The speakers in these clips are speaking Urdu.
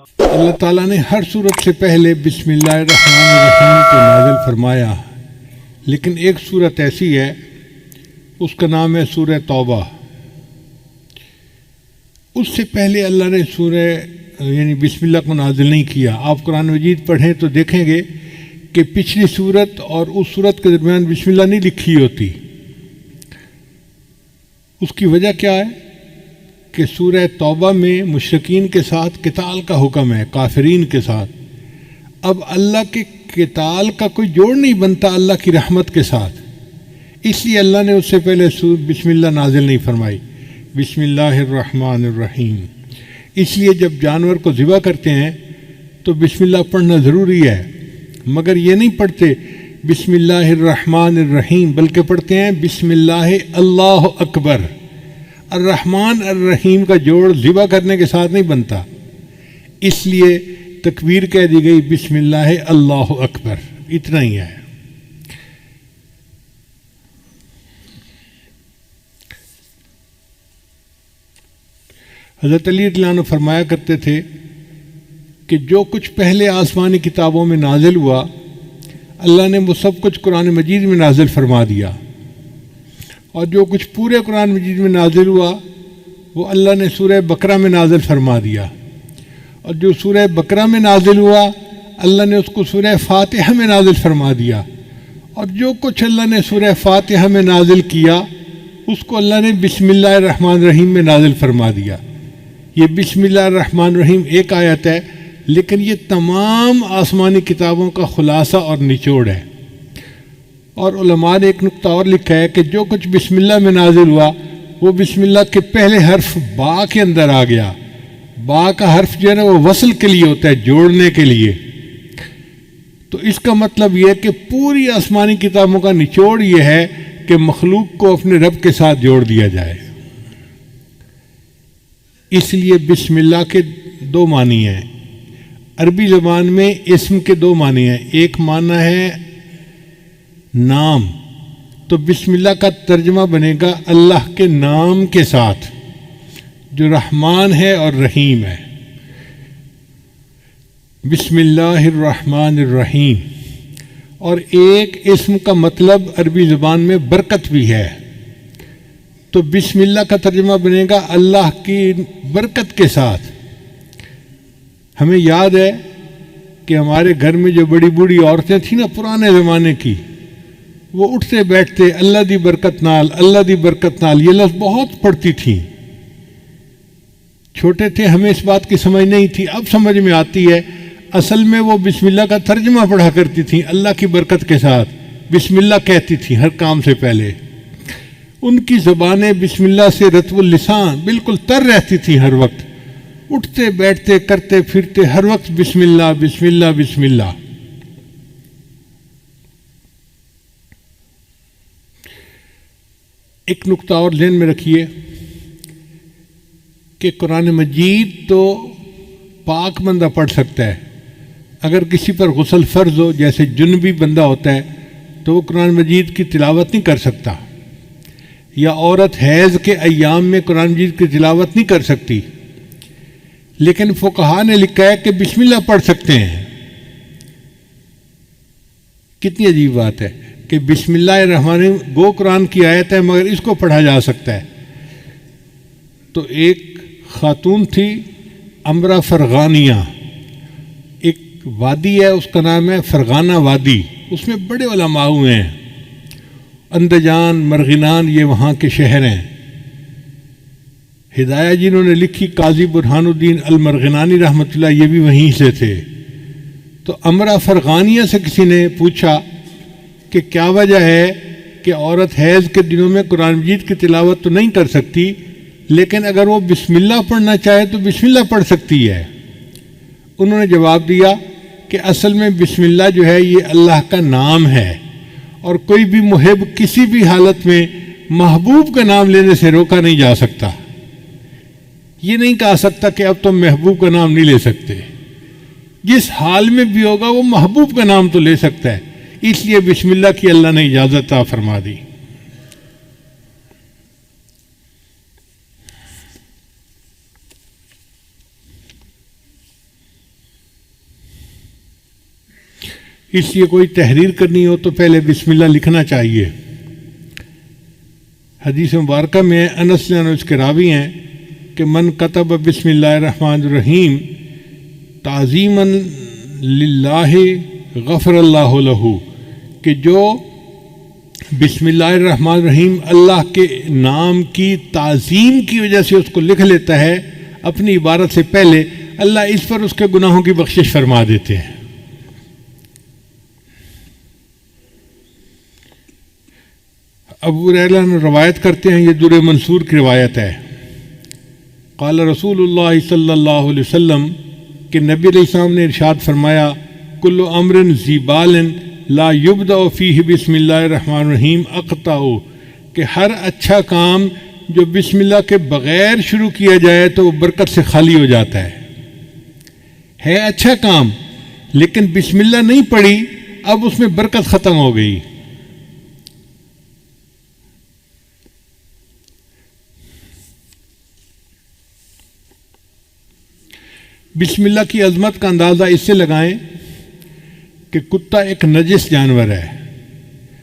اللہ تعالیٰ نے ہر صورت سے پہلے بسم اللہ الرحمن الرحیم کو نازل فرمایا، لیکن ایک صورت ایسی ہے اس کا نام ہے سورہ توبہ۔ اس سے پہلے اللہ نے سورہ یعنی بسم اللہ کو نازل نہیں کیا۔ آپ قرآن مجید پڑھیں تو دیکھیں گے کہ پچھلی صورت اور اس صورت کے درمیان بسم اللہ نہیں لکھی ہوتی۔ اس کی وجہ کیا ہے کہ سورہ توبہ میں مشرکین کے ساتھ قتال کا حکم ہے، کافرین کے ساتھ۔ اب اللہ کے قتال کا کوئی جوڑ نہیں بنتا اللہ کی رحمت کے ساتھ، اس لیے اللہ نے اس سے پہلے بسم اللہ نازل نہیں فرمائی، بسم اللہ الرحمن الرحیم۔ اس لیے جب جانور کو ذبح کرتے ہیں تو بسم اللہ پڑھنا ضروری ہے، مگر یہ نہیں پڑھتے بسم اللہ الرحمن الرحیم، بلکہ پڑھتے ہیں بسم اللہ اللہ اکبر۔ الرحمن الرحیم کا جوڑ ذبح کرنے کے ساتھ نہیں بنتا، اس لیے تکبیر کہہ دی گئی بسم اللہ اللہ اکبر، اتنا ہی ہے۔ حضرت علی رضی اللہ عنہ فرمایا کرتے تھے کہ جو کچھ پہلے آسمانی کتابوں میں نازل ہوا اللہ نے وہ سب کچھ قرآن مجید میں نازل فرما دیا، اور جو کچھ پورے قرآن مجید میں نازل ہوا وہ اللہ نے سورہ بقرہ میں نازل فرما دیا، اور جو سورہ بقرہ میں نازل ہوا اللہ نے اس کو سورہ فاتحہ میں نازل فرما دیا، اور جو کچھ اللہ نے سورہ فاتحہ میں نازل کیا اس کو اللہ نے بسم اللہ الرحمن الرحیم میں نازل فرما دیا۔ یہ بسم اللہ الرحمن الرحیم ایک آیت ہے، لیکن یہ تمام آسمانی کتابوں کا خلاصہ اور نچوڑ ہے۔ اور علماء نے ایک نقطہ اور لکھا ہے کہ جو کچھ بسم اللہ میں نازل ہوا وہ بسم اللہ کے پہلے حرف با کے اندر آ گیا۔ با کا حرف جو ہے نا وہ وصل کے لیے ہوتا ہے، جوڑنے کے لیے۔ تو اس کا مطلب یہ ہے کہ پوری آسمانی کتابوں کا نچوڑ یہ ہے کہ مخلوق کو اپنے رب کے ساتھ جوڑ دیا جائے۔ اس لیے بسم اللہ کے دو معنی ہیں۔ عربی زبان میں اسم کے دو معنی ہیں، ایک معنی ہے نام، تو بسم اللہ کا ترجمہ بنے گا اللہ کے نام کے ساتھ جو رحمان ہے اور رحیم ہے۔ بسم اللہ الرحمن الرحیم۔ اور ایک اسم کا مطلب عربی زبان میں برکت بھی ہے، تو بسم اللہ کا ترجمہ بنے گا اللہ کی برکت کے ساتھ۔ ہمیں یاد ہے کہ ہمارے گھر میں جو بڑی بوڑھی عورتیں تھیں نا پرانے زمانے کی، وہ اٹھتے بیٹھتے اللہ دی برکت نال، اللہ دی برکت نال، یہ لفظ بہت پڑھتی تھیں۔ چھوٹے تھے ہمیں اس بات کی سمجھ نہیں تھی، اب سمجھ میں آتی ہے۔ اصل میں وہ بسم اللہ کا ترجمہ پڑھا کرتی تھیں اللہ کی برکت کے ساتھ، بسم اللہ کہتی تھیں ہر کام سے پہلے۔ ان کی زبانیں بسم اللہ سے رطب اللسان بالکل تر رہتی تھیں، ہر وقت اٹھتے بیٹھتے کرتے پھرتے ہر وقت بسم اللہ بسم اللہ بسم اللہ۔ ایک نقطہ اور ذہن میں رکھیے کہ قرآن مجید تو پاک بندہ پڑھ سکتا ہے، اگر کسی پر غسل فرض ہو جیسے جنبی بندہ ہوتا ہے تو وہ قرآن مجید کی تلاوت نہیں کر سکتا، یا عورت حیض کے ایام میں قرآن مجید کی تلاوت نہیں کر سکتی، لیکن فقہا نے لکھا ہے کہ بسم اللہ پڑھ سکتے ہیں۔ کتنی عجیب بات ہے کہ بسم اللہ الرحمن الرحیم گو قرآن کی آیت ہے مگر اس کو پڑھا جا سکتا ہے۔ تو ایک خاتون تھی امرا فرغانیہ، ایک وادی ہے اس کا نام ہے فرغانہ وادی، اس میں بڑے علماء ہوئے ہیں، اندجان مرغینان یہ وہاں کے شہر ہیں۔ ہدایہ جنہوں نے لکھی قاضی برہان الدین المرغنانی رحمۃ اللہ، یہ بھی وہیں سے تھے۔ تو امرا فرغانیہ سے کسی نے پوچھا کہ کیا وجہ ہے کہ عورت حیض کے دنوں میں قرآن مجید کی تلاوت تو نہیں کر سکتی، لیکن اگر وہ بسم اللہ پڑھنا چاہے تو بسم اللہ پڑھ سکتی ہے؟ انہوں نے جواب دیا کہ اصل میں بسم اللہ جو ہے یہ اللہ کا نام ہے، اور کوئی بھی محب کسی بھی حالت میں محبوب کا نام لینے سے روکا نہیں جا سکتا۔ یہ نہیں کہا سکتا کہ اب تم محبوب کا نام نہیں لے سکتے، جس حال میں بھی ہوگا وہ محبوب کا نام تو لے سکتا ہے، اس لیے بسم اللہ کی اللہ نے اجازت عطا فرما دی۔ اس لیے کوئی تحریر کرنی ہو تو پہلے بسم اللہ لکھنا چاہیے۔ حدیث مبارکہ میں انس عنہ اس کے راوی ہیں کہ من کتب بسم اللہ الرحمن الرحیم تعظیما للہ غفر اللہ لہ، کہ جو بسم اللہ الرحمن الرحیم اللہ کے نام کی تعظیم کی وجہ سے اس کو لکھ لیتا ہے اپنی عبارت سے پہلے، اللہ اس پر اس کے گناہوں کی بخشش فرما دیتے ہیں۔ ابو ہریرہ نے روایت کرتے ہیں، یہ در منصور کی روایت ہے، قال رسول اللہ صلی اللہ علیہ وسلم کہ نبی علیہ السلام نے ارشاد فرمایا، کل امر ذی بال لا یبدأ فیہ بسم اللہ الرحمن الرحیم اقطع، کہ ہر اچھا کام جو بسم اللہ کے بغیر شروع کیا جائے تو وہ برکت سے خالی ہو جاتا ہے اچھا کام لیکن بسم اللہ نہیں پڑھی، اب اس میں برکت ختم ہو گئی۔ بسم اللہ کی عظمت کا اندازہ اس سے لگائیں کہ کتا ایک نجس جانور ہے۔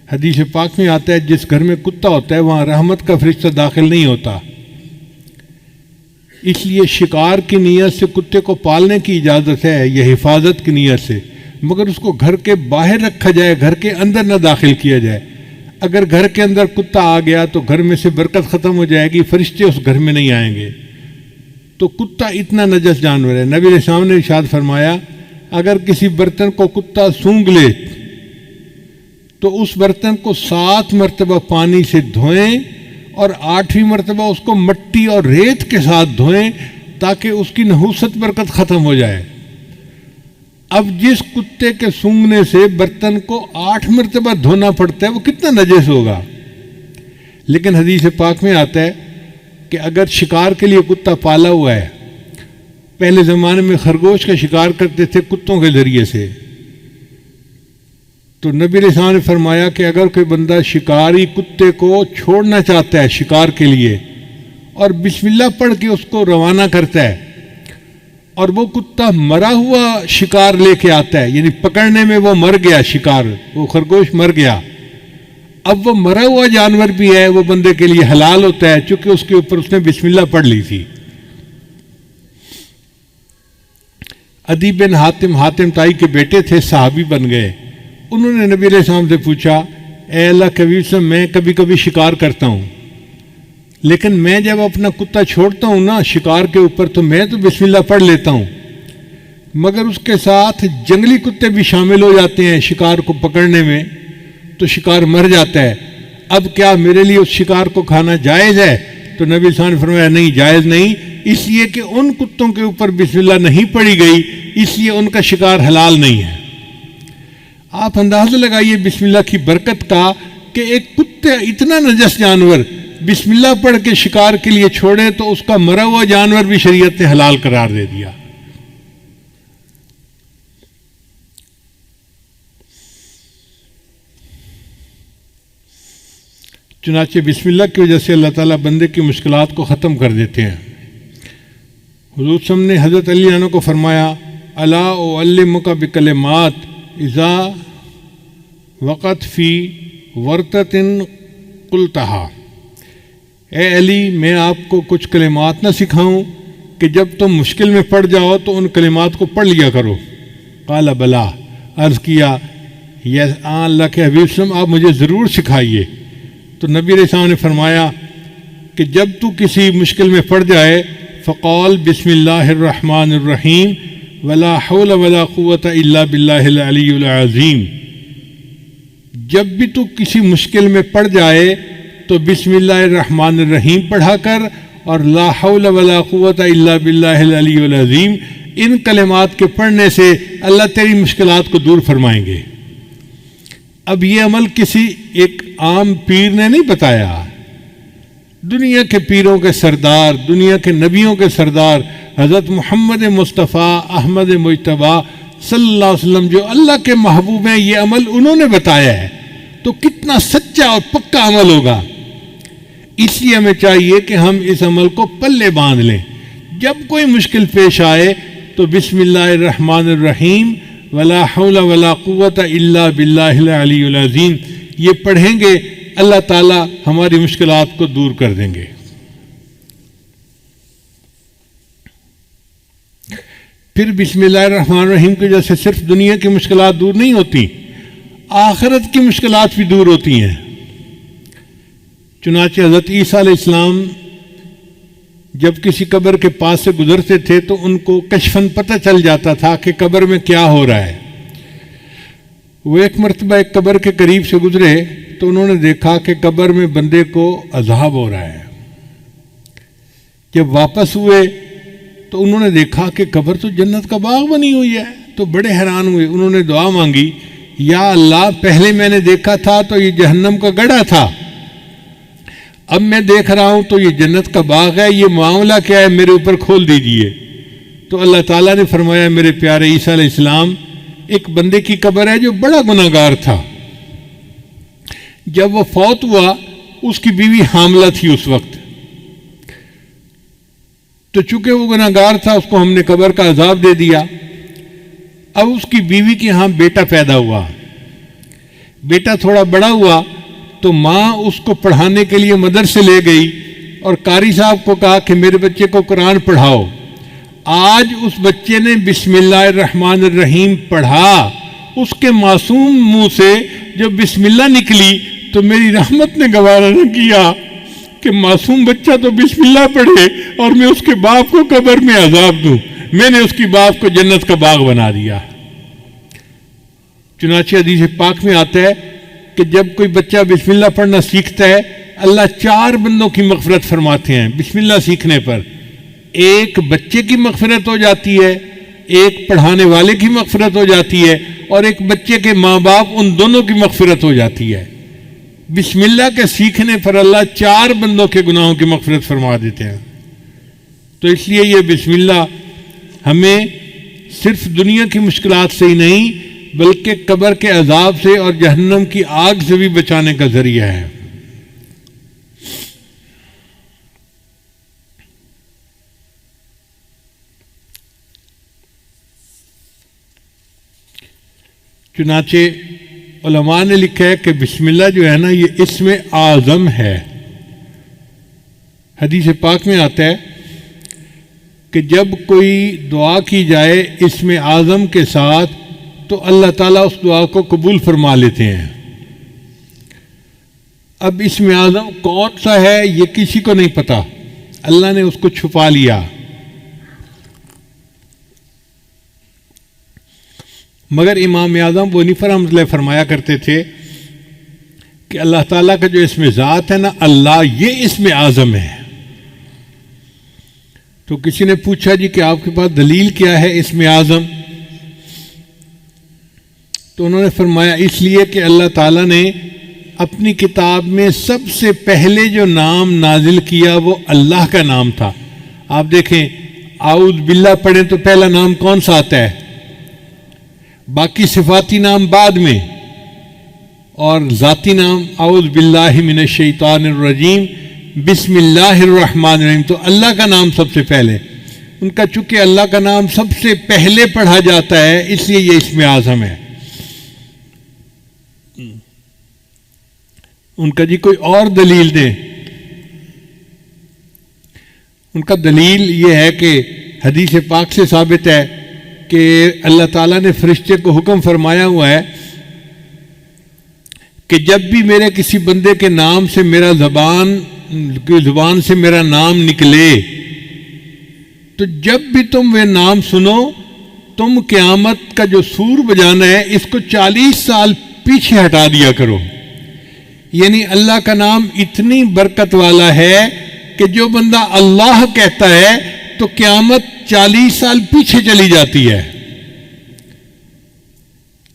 حدیث پاک میں آتا ہے جس گھر میں کتا ہوتا ہے وہاں رحمت کا فرشتہ داخل نہیں ہوتا، اس لیے شکار کی نیت سے کتے کو پالنے کی اجازت ہے، یہ حفاظت کی نیت سے، مگر اس کو گھر کے باہر رکھا جائے، گھر کے اندر نہ داخل کیا جائے۔ اگر گھر کے اندر کتا آ گیا تو گھر میں سے برکت ختم ہو جائے گی، فرشتے اس گھر میں نہیں آئیں گے۔ تو کتا اتنا نجس جانور ہے۔ نبی علیہ السلام نے ارشاد فرمایا، اگر کسی برتن کو کتا سونگھ لے تو اس برتن کو 7 مرتبہ پانی سے دھوئیں اور 8ویں مرتبہ اس کو مٹی اور ریت کے ساتھ دھوئیں تاکہ اس کی نحوست برکت ختم ہو جائے۔ اب جس کتے کے سونگھنے سے برتن کو 8 مرتبہ دھونا پڑتا ہے وہ کتنا نجس ہوگا۔ لیکن حدیث پاک میں آتا ہے کہ اگر شکار کے لیے کتا پالا ہوا ہے، پہلے زمانے میں خرگوش کا شکار کرتے تھے کتوں کے ذریعے سے، تو نبی علیہ السلام نے فرمایا کہ اگر کوئی بندہ شکاری کتے کو چھوڑنا چاہتا ہے شکار کے لیے اور بسم اللہ پڑھ کے اس کو روانہ کرتا ہے اور وہ کتا مرا ہوا شکار لے کے آتا ہے، یعنی پکڑنے میں وہ مر گیا، شکار وہ خرگوش مر گیا، اب وہ مرا ہوا جانور بھی ہے، وہ بندے کے لیے حلال ہوتا ہے چونکہ اس کے اوپر اس نے بسم اللہ پڑھ لی تھی۔ عدی بن حاتم طائی کے بیٹے تھے، صحابی بن گئے۔ انہوں نے نبی علیہ السلام سے پوچھا، اے اللہ کے نبی صاحب، میں کبھی کبھی شکار کرتا ہوں لیکن میں جب اپنا کتا چھوڑتا ہوں نا شکار کے اوپر تو میں تو بسم اللہ پڑھ لیتا ہوں، مگر اس کے ساتھ جنگلی کتے بھی شامل ہو جاتے ہیں شکار کو پکڑنے میں تو شکار مر جاتا ہے، اب کیا میرے لیے اس شکار کو کھانا جائز ہے؟ تو نبی صلی اللہ علیہ وسلم نے فرمایا نہیں، جائز نہیں، اس لیے کہ ان کتوں کے اوپر بسم اللہ نہیں پڑھی گئی، اس لیے ان کا شکار حلال نہیں ہے۔ آپ اندازہ لگائیے بسم اللہ کی برکت کا کہ ایک کتے اتنا نجس جانور بسم اللہ پڑھ کے شکار کے لیے چھوڑے تو اس کا مرا ہوا جانور بھی شریعت نے حلال قرار دے دیا۔ چنانچہ بسم اللہ کی وجہ سے اللہ تعالیٰ بندے کی مشکلات کو ختم کر دیتے ہیں۔ حضور صلی اللہ علیہ وسلم نے حضرت علی عنہ کو فرمایا، الا اعلمک بکلمات اذا وقت فی ورطۃ قلتها، اے علی میں آپ کو کچھ کلمات نہ سکھاؤں کہ جب تم مشکل میں پڑ جاؤ تو ان کلمات کو پڑھ لیا کرو؟ قال بلا، عرض کیا یس اللہ کے حبیب صلی اللہ علیہ وسلم آپ مجھے ضرور سکھائیے۔ تو نبی علیہ السلام نے فرمایا کہ جب تو کسی مشکل میں پڑ جائے فقال بسم اللہ الرحمن الرحیم ولا حول ولا قوت الا باللہ العلی العظیم، جب بھی تو کسی مشکل میں پڑ جائے تو بسم اللہ الرحمن الرحیم پڑھا کر اور لا حول ولا قوت الا باللہ العلی العظیم، ان کلمات کے پڑھنے سے اللہ تیری مشکلات کو دور فرمائیں گے۔ اب یہ عمل کسی ایک عام پیر نے نہیں بتایا، دنیا کے پیروں کے سردار، دنیا کے نبیوں کے سردار حضرت محمد مصطفیٰ احمد مجتبیٰ صلی اللہ علیہ وسلم جو اللہ کے محبوب ہیں، یہ عمل انہوں نے بتایا ہے، تو کتنا سچا اور پکا عمل ہوگا۔ اس لیے ہمیں چاہیے کہ ہم اس عمل کو پلے باندھ لیں، جب کوئی مشکل پیش آئے تو بسم اللہ الرحمن الرحیم ولا حول ولا قوت الا باللہ العلی العظیم، یہ پڑھیں گے اللہ تعالیٰ ہماری مشکلات کو دور کر دیں گے۔ پھر بسم اللہ الرحمن الرحیم کی وجہ سے صرف دنیا کی مشکلات دور نہیں ہوتی، آخرت کی مشکلات بھی دور ہوتی ہیں۔ چنانچہ حضرت عیسیٰ علیہ السلام جب کسی قبر کے پاس سے گزرتے تھے تو ان کو کشفاً پتہ چل جاتا تھا کہ قبر میں کیا ہو رہا ہے۔ وہ ایک مرتبہ ایک قبر کے قریب سے گزرے تو انہوں نے دیکھا کہ قبر میں بندے کو عذاب ہو رہا ہے۔ جب واپس ہوئے تو انہوں نے دیکھا کہ قبر تو جنت کا باغ بنی ہوئی ہے، تو بڑے حیران ہوئے۔ انہوں نے دعا مانگی، یا اللہ پہلے میں نے دیکھا تھا تو یہ جہنم کا گڑھا تھا، اب میں دیکھ رہا ہوں تو یہ جنت کا باغ ہے، یہ معاملہ کیا ہے میرے اوپر کھول دیجئے۔ تو اللہ تعالیٰ نے فرمایا، میرے پیارے عیسیٰ علیہ السلام، ایک بندے کی قبر ہے جو بڑا گناہ گار تھا، جب وہ فوت ہوا اس کی بیوی حاملہ تھی اس وقت، تو چونکہ وہ گناہ گار تھا اس کو ہم نے قبر کا عذاب دے دیا۔ اب اس کی بیوی کے ہاں بیٹا پیدا ہوا، بیٹا تھوڑا بڑا ہوا تو ماں اس کو پڑھانے کے لیے مدرسے لے گئی اور قاری صاحب کو کہا کہ میرے بچے کو قرآن پڑھاؤ۔ آج اس بچے نے بسم اللہ الرحمن الرحیم پڑھا، اس کے معصوم منہ سے جب بسم اللہ نکلی تو میری رحمت نے گوارا نہ کیا کہ معصوم بچہ تو بسم اللہ پڑھے اور میں اس کے باپ کو قبر میں عذاب دوں۔ میں نے اس کی باپ کو جنت کا باغ بنا دیا۔ چنانچہ حدیث پاک میں آتا ہے کہ جب کوئی بچہ بسم اللہ پڑھنا سیکھتا ہے اللہ 4 بندوں کی مغفرت فرماتے ہیں بسم اللہ سیکھنے پر۔ ایک بچے کی مغفرت ہو جاتی ہے، ایک پڑھانے والے کی مغفرت ہو جاتی ہے، اور ایک بچے کے ماں باپ ان دونوں کی مغفرت ہو جاتی ہے۔ بسم اللہ کے سیکھنے پر اللہ 4 بندوں کے گناہوں کی مغفرت فرما دیتے ہیں۔ تو اس لیے یہ بسم اللہ ہمیں صرف دنیا کی مشکلات سے ہی نہیں بلکہ قبر کے عذاب سے اور جہنم کی آگ سے بھی بچانے کا ذریعہ ہے۔ چنانچہ علماء نے لکھا ہے کہ بسم اللہ جو ہے نا یہ اسم اعظم ہے۔ حدیث پاک میں آتا ہے کہ جب کوئی دعا کی جائے اسم اعظم کے ساتھ تو اللہ تعالیٰ اس دعا کو قبول فرما لیتے ہیں۔ اب اسم اعظم کون سا ہے یہ کسی کو نہیں پتا، اللہ نے اس کو چھپا لیا۔ مگر امام اعظم حنیفہ رحمۃ اللہ فرمایا کرتے تھے کہ اللہ تعالیٰ کا جو اسم ذات ہے نا اللہ، یہ اسم اعظم ہے۔ تو کسی نے پوچھا جی کہ آپ کے پاس دلیل کیا ہے اسم اعظم؟ تو انہوں نے فرمایا اس لیے کہ اللہ تعالیٰ نے اپنی کتاب میں سب سے پہلے جو نام نازل کیا وہ اللہ کا نام تھا۔ آپ دیکھیں اعوذ باللہ پڑھیں تو پہلا نام کون سا آتا ہے؟ باقی صفاتی نام بعد میں، اور ذاتی نام اعوذ باللہ من الشیطان الرجیم بسم اللہ الرحمن الرحیم، تو اللہ کا نام سب سے پہلے۔ ان کا چونکہ اللہ کا نام سب سے پہلے پڑھا جاتا ہے اس لیے یہ اسم اعظم ہے۔ ان کا جی کوئی اور دلیل دیں؟ ان کا دلیل یہ ہے کہ حدیث پاک سے ثابت ہے کہ اللہ تعالیٰ نے فرشتے کو حکم فرمایا ہوا ہے کہ جب بھی میرے کسی بندے کے نام سے میرا زبان سے میرا نام نکلے تو جب بھی تم وہ نام سنو تم قیامت کا جو سور بجانا ہے اس کو 40 سال پیچھے ہٹا دیا کرو۔ یعنی اللہ کا نام اتنی برکت والا ہے کہ جو بندہ اللہ کہتا ہے تو قیامت 40 سال پیچھے چلی جاتی ہے۔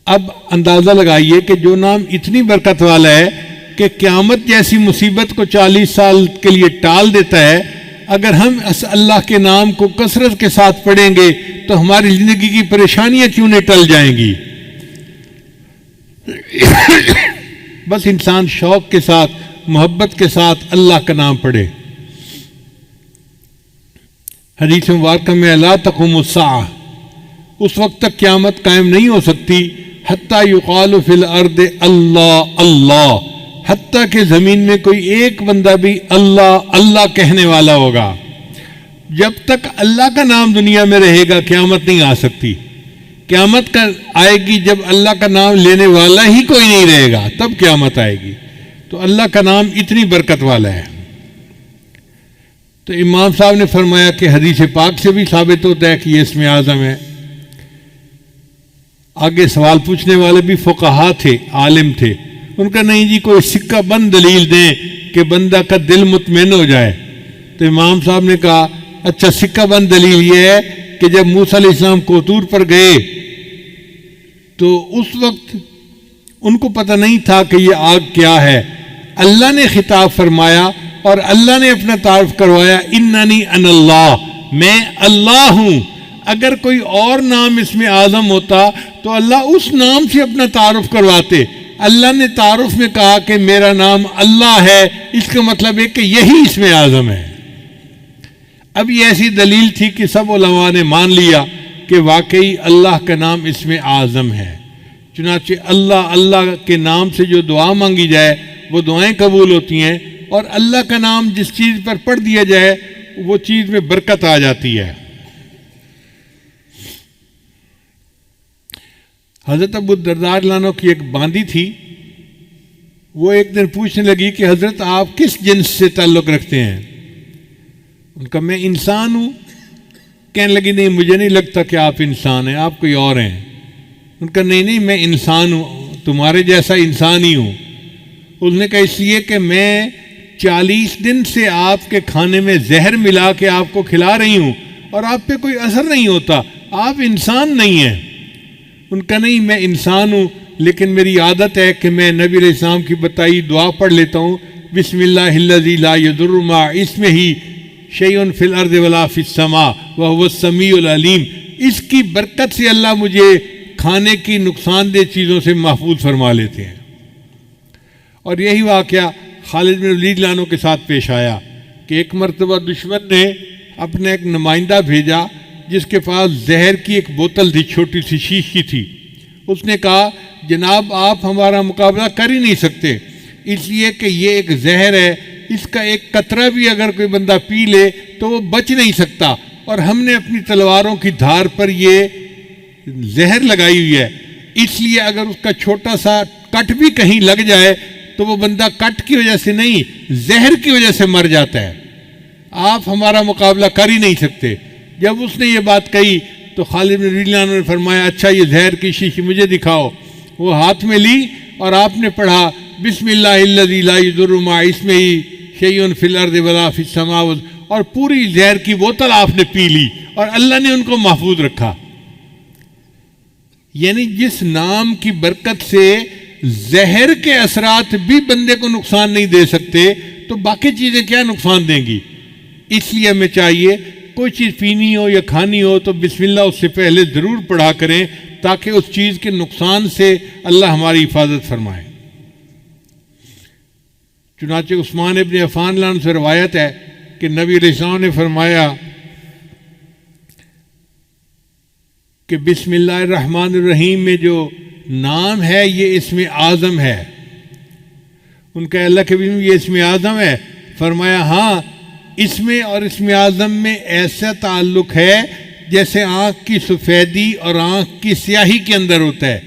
اب اندازہ لگائیے کہ جو نام اتنی برکت والا ہے کہ قیامت جیسی مصیبت کو 40 سال کے لیے ٹال دیتا ہے، اگر ہم اللہ کے نام کو کثرت کے ساتھ پڑھیں گے تو ہماری زندگی کی پریشانیاں کیوں نہیں ٹل جائیں گی؟ بس انسان شوق کے ساتھ محبت کے ساتھ اللہ کا نام پڑھے۔ حدیث مبارکہ میں لا تقوم الساعہ اس وقت تک قیامت قائم نہیں ہو سکتی حتیٰ یقال فی الارض اللہ اللہ، حتیٰ کہ زمین میں کوئی ایک بندہ بھی اللہ اللہ کہنے والا ہوگا۔ جب تک اللہ کا نام دنیا میں رہے گا قیامت نہیں آ سکتی۔ قیامت کا آئے گی جب اللہ کا نام لینے والا ہی کوئی نہیں رہے گا، تب قیامت آئے گی۔ تو اللہ کا نام اتنی برکت والا ہے۔ تو امام صاحب نے فرمایا کہ حدیث پاک سے بھی ثابت ہوتا ہے کہ یہ اسم اعظم ہے۔ آگے سوال پوچھنے والے بھی فقہا تھے، عالم تھے، ان کا نہیں جی کوئی سکہ بند دلیل دیں کہ بندہ کا دل مطمئن ہو جائے۔ تو امام صاحب نے کہا اچھا سکہ بند دلیل یہ ہے کہ جب موسیٰ علیہ السلام کوطور پر گئے تو اس وقت ان کو پتہ نہیں تھا کہ یہ آگ کیا ہے، اللہ نے خطاب فرمایا اور اللہ نے اپنا تعارف کروایا، اننی انا اللہ، میں اللہ ہوں۔ اگر کوئی اور نام اس میں اعظم ہوتا تو اللہ اس نام سے اپنا تعارف کرواتے۔ اللہ نے تعارف میں کہا کہ میرا نام اللہ ہے، اس کا مطلب ہے کہ یہی اس میں اعظم ہے۔ اب یہ ایسی دلیل تھی کہ سب علماء نے مان لیا کہ واقعی اللہ کا نام اس میں اعظم ہے۔ چنانچہ اللہ اللہ کے نام سے جو دعا مانگی جائے وہ دعائیں قبول ہوتی ہیں، اور اللہ کا نام جس چیز پر پڑھ دیا جائے وہ چیز میں برکت آ جاتی ہے۔ حضرت ابو الدرداء رضی اللہ عنہ کی ایک باندی تھی، وہ ایک دن پوچھنے لگی کہ حضرت آپ کس جنس سے تعلق رکھتے ہیں؟ ان کا میں انسان ہوں۔ کہنے لگی نہیں مجھے نہیں لگتا کہ آپ انسان ہیں، آپ کوئی اور ہیں۔ ان کا نہیں میں انسان ہوں، تمہارے جیسا انسان ہی ہوں۔ اس نے کہا اس لیے کہ میں 40 دن سے آپ کے کھانے میں زہر ملا کے آپ کو کھلا رہی ہوں اور آپ پہ کوئی اثر نہیں ہوتا، آپ انسان نہیں ہیں۔ ان کا نہیں میں انسان ہوں، لیکن میری عادت ہے کہ میں نبی علیہ السلام کی بتائی دعا پڑھ لیتا ہوں، بسم اللہ الذی لا یضر مع اسمہ شیء فی الارض ولا فی السماء وہو السمیع العلیم۔ اس کی برکت سے اللہ مجھے کھانے کی نقصان دہ چیزوں سے محفوظ فرما لیتے ہیں۔ اور یہی واقعہ خالد بن ولید رضی اللہ عنہ کے ساتھ پیش آیا کہ ایک مرتبہ دشمن نے اپنا ایک نمائندہ بھیجا جس کے پاس زہر کی ایک بوتل تھی، چھوٹی سی شیشی تھی۔ اس نے کہا جناب آپ ہمارا مقابلہ کر ہی نہیں سکتے، اس لیے کہ یہ ایک زہر ہے، اس کا ایک قطرہ بھی اگر کوئی بندہ پی لے تو وہ بچ نہیں سکتا، اور ہم نے اپنی تلواروں کی دھار پر یہ زہر لگائی ہوئی ہے، اس لیے اگر اس کا چھوٹا سا کٹ بھی کہیں لگ جائے تو وہ بندہ کٹ کی وجہ سے نہیں زہر کی وجہ سے مر جاتا ہے، آپ ہمارا مقابلہ کر ہی نہیں سکتے۔ جب اس نے یہ بات کہی تو خالد بن ولید نے فرمایا اچھا یہ زہر کی شیشی مجھے دکھاؤ۔ وہ ہاتھ میں لی اور آپ نے پڑھا بسم اللہ الذی لا یضر مع اسمہ شیء فی الارض ولا فی السماء، اور پوری زہر کی بوتل آپ نے پی لی اور اللہ نے ان کو محفوظ رکھا۔ یعنی جس نام کی برکت سے زہر کے اثرات بھی بندے کو نقصان نہیں دے سکتے تو باقی چیزیں کیا نقصان دیں گی۔ اس لیے ہمیں چاہیے کوئی چیز پینی ہو یا کھانی ہو تو بسم اللہ اس سے پہلے ضرور پڑھا کریں تاکہ اس چیز کے نقصان سے اللہ ہماری حفاظت فرمائے۔ چنانچہ عثمان ابن عفان رضی اللہ عنہ سے روایت ہے کہ نبی علیہ السلام نے فرمایا کہ بسم اللہ الرحمن الرحیم میں جو نام ہے یہ اسم اعظم ہے۔ ان کا اللہ کے بسم یہ اسم اعظم ہے؟ فرمایا ہاں، اس میں اور اسم اعظم میں ایسا تعلق ہے جیسے آنکھ کی سفیدی اور آنکھ کی سیاہی کے اندر ہوتا ہے۔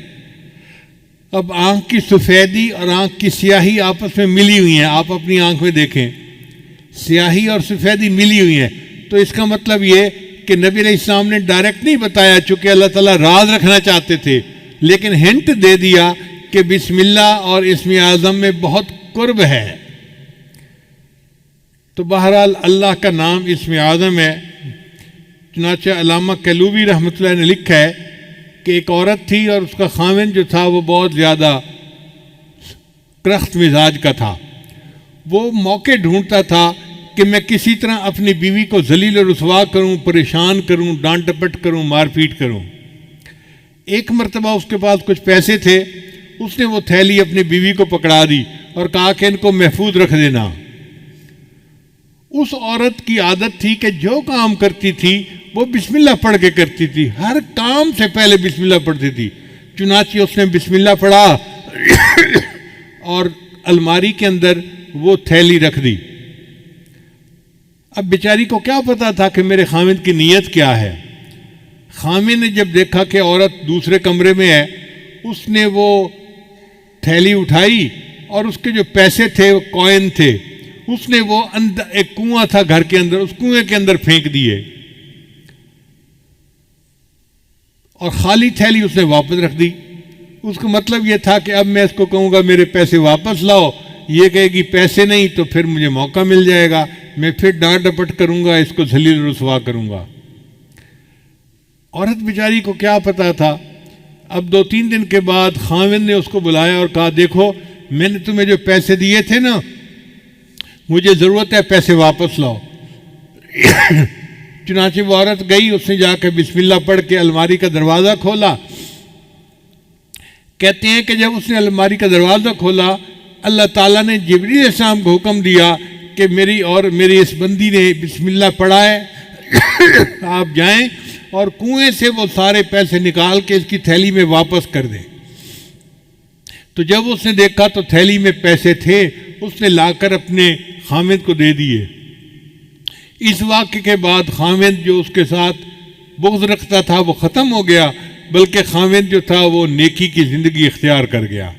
اب آنکھ کی سفیدی اور آنکھ کی سیاہی آپس میں ملی ہوئی ہیں، آپ اپنی آنکھ میں دیکھیں سیاہی اور سفیدی ملی ہوئی ہیں، تو اس کا مطلب یہ کہ نبی علیہ السلام نے ڈائریکٹ نہیں بتایا چونکہ اللہ تعالیٰ راز رکھنا چاہتے تھے، لیکن ہنٹ دے دیا کہ بسم اللہ اور اسم اعظم میں بہت قرب ہے۔ تو بہرحال اللہ کا نام اسم اعظم ہے۔ چنانچہ علامہ کلوبی رحمۃ اللہ نے لکھا ہے کہ ایک عورت تھی اور اس کا خاوند جو تھا وہ بہت زیادہ کرخت مزاج کا تھا۔ وہ موقع ڈھونڈتا تھا کہ میں کسی طرح اپنی بیوی کو ذلیل و رسوا کروں، پریشان کروں، ڈانٹ ڈپٹ کروں، مار پیٹ کروں۔ ایک مرتبہ اس کے پاس کچھ پیسے تھے، اس نے وہ تھیلی اپنی بیوی کو پکڑا دی اور کہا کہ ان کو محفوظ رکھ دینا۔ اس عورت کی عادت تھی کہ جو کام کرتی تھی وہ بسم اللہ پڑھ کے کرتی تھی، ہر کام سے پہلے بسم اللہ پڑھتی تھی۔ چنانچہ اس نے بسم اللہ پڑھا اور الماری کے اندر وہ تھیلی رکھ دی۔ اب بیچاری کو کیا پتا تھا کہ میرے خامد کی نیت کیا ہے۔ خامد نے جب دیکھا کہ عورت دوسرے کمرے میں ہے، اس نے وہ تھیلی اٹھائی اور اس کے جو پیسے تھے، وہ کوئن تھے، اس نے وہ ایک کنواں تھا گھر کے اندر، اس کنویں کے اندر پھینک دیے اور خالی تھیلی اس نے واپس رکھ دی۔ اس کا مطلب یہ تھا کہ اب میں اس کو کہوں گا میرے پیسے واپس لاؤ، یہ کہے گی پیسے نہیں، تو پھر مجھے موقع مل جائے گا، میں پھر ڈانٹ ڈپٹ کروں گا، اس کو ذلیل رسوا کروں گا۔ عورت بیچاری کو کیا پتا تھا۔ اب 2-3 دن کے بعد خاوند نے اس کو بلایا اور کہا دیکھو میں نے تمہیں جو پیسے دیے تھے نا، مجھے ضرورت ہے، پیسے واپس لاؤ۔ چنانچہ وہ عورت گئی، اس نے جا کے بسم اللہ پڑھ کے الماری کا دروازہ کھولا۔ کہتے ہیں کہ جب اس نے الماری کا دروازہ کھولا، اللہ تعالیٰ نے جبریل علیہ السلام کو حکم دیا کہ میری اس بندی نے بسم اللہ پڑھا ہے، آپ جائیں اور کنویں سے وہ سارے پیسے نکال کے اس کی تھیلی میں واپس کر دیں۔ تو جب اس نے دیکھا تو تھیلی میں پیسے تھے، اس نے لا کر اپنے خامد کو دے دیے۔ اس واقعے کے بعد خامد جو اس کے ساتھ بغض رکھتا تھا وہ ختم ہو گیا، بلکہ خامد جو تھا وہ نیکی کی زندگی اختیار کر گیا۔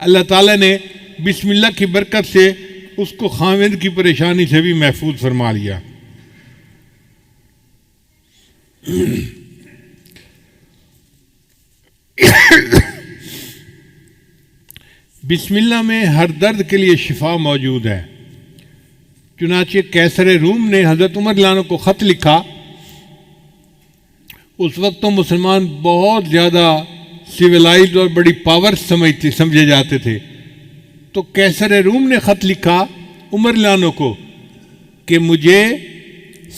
اللہ تعالیٰ نے بسم اللہ کی برکت سے اس کو خامد کی پریشانی سے بھی محفوظ فرما لیا۔ بسم اللہ میں ہر درد کے لیے شفا موجود ہے۔ چنانچہ قیصر روم نے حضرت عمر رضی اللہ عنہ کو خط لکھا۔ اس وقت تو مسلمان بہت زیادہ سویلائزڈ اور بڑی پاور سمجھے جاتے تھے، تو قیصر روم نے خط لکھا عمر رضی اللہ عنہ کو کہ مجھے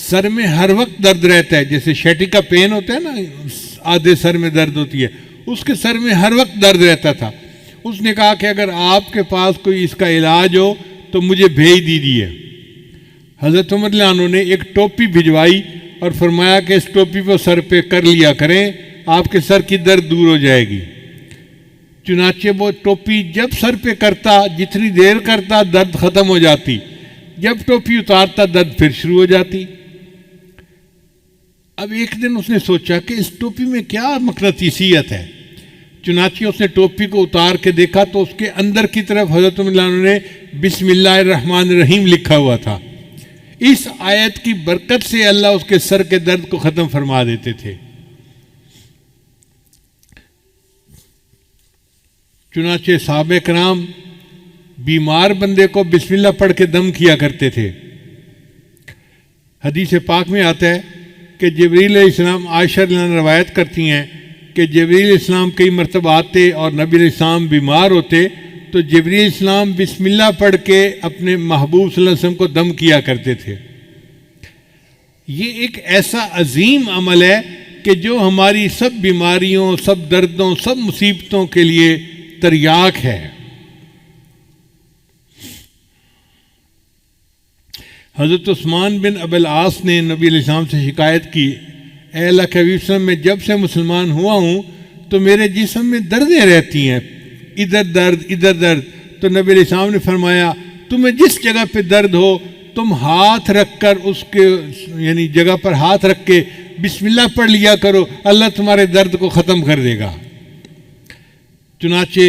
سر میں ہر وقت درد رہتا ہے، جیسے شیٹی کا پین ہوتا ہے نا، آدھے سر میں درد ہوتی ہے، اس کے سر میں ہر وقت درد رہتا تھا۔ اس نے کہا کہ اگر آپ کے پاس کوئی اس کا علاج ہو تو مجھے بھیج دیجیے۔ حضرت عمر رضی اللہ عنہ نے ایک ٹوپی بھجوائی اور فرمایا کہ اس ٹوپی کو سر پہ کر لیا کریں، آپ کے سر کی درد دور ہو جائے گی۔ چنانچہ وہ ٹوپی جب سر پہ کرتا، جتنی دیر کرتا درد ختم ہو جاتی، جب ٹوپی اتارتا درد پھر شروع ہو جاتی۔ اب ایک دن اس نے سوچا کہ اس ٹوپی میں کیا مقناطیسیت ہے۔ چنانچہ اس نے ٹوپی کو اتار کے دیکھا تو اس کے اندر کی طرف حضرت عمر رضی اللہ عنہ نے بسم اللہ الرحمن الرحیم لکھا ہوا تھا۔ اس آیت کی برکت سے اللہ اس کے سر کے درد کو ختم فرما دیتے تھے۔ چنانچہ صحابہ کرام بیمار بندے کو بسم اللہ پڑھ کے دم کیا کرتے تھے۔ حدیث پاک میں آتا ہے کہ جبریل علیہ السلام، عائشہ رضی اللہ عنہا روایت کرتی ہیں کہ جبریل علیہ السلام کئی مرتبہ آتے اور نبی علیہ السلام بیمار ہوتے تو جبریل علیہ السلام بسم اللہ پڑھ کے اپنے محبوب صلی اللہ علیہ وسلم کو دم کیا کرتے تھے۔ یہ ایک ایسا عظیم عمل ہے کہ جو ہماری سب بیماریوں، سب دردوں، سب مصیبتوں کے لیے تریاک ہے۔ حضرت عثمان بن ابی العاص نے نبی علیہ السلام سے شکایت کی، اے اللہ کے حبیب صلی اللہ علیہ وسلم، میں جب سے مسلمان ہوا ہوں تو میرے جسم میں دردیں رہتی ہیں، ادھر درد ادھر درد۔ تو نبی علیہ السلام نے فرمایا تمہیں جس جگہ پہ درد ہو تم ہاتھ رکھ کر اس کے یعنی جگہ پر ہاتھ رکھ کے بسم اللہ پڑھ لیا کرو، اللہ تمہارے درد کو ختم کر دے گا۔ چنانچہ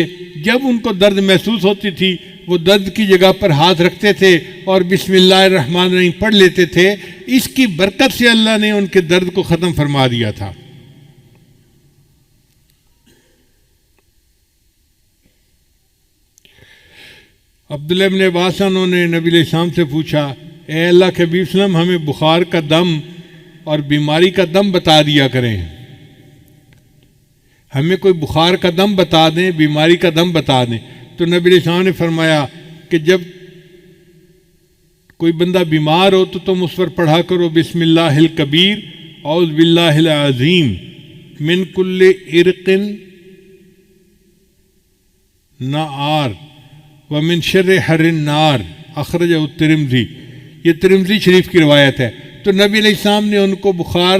جب ان کو درد محسوس ہوتی تھی وہ درد کی جگہ پر ہاتھ رکھتے تھے اور بسم اللہ الرحمن الرحیم پڑھ لیتے تھے۔ اس کی برکت سے اللہ نے ان کے درد کو ختم فرما دیا تھا۔ عبداللہ بن عباس انہوں نے نبی علیہ السلام سے پوچھا، اے اللہ کے حبیب صلی اللہ علیہ وسلم، ہمیں بخار کا دم اور بیماری کا دم بتا دیا کریں، ہمیں کوئی بخار کا دم بتا دیں، بیماری کا دم بتا دیں۔ تو نبی علیہ السلام نے فرمایا کہ جب کوئی بندہ بیمار ہو تو تم اس پر پڑھا کرو بسم اللہ الکبیر اعوذ باللہ العظیم من کل عرق نار ومن شر حر النار، اخرجہ الترمذی۔ یہ ترمذی شریف کی روایت ہے۔ تو تو نبی علیہ السلام نے ان کو بخار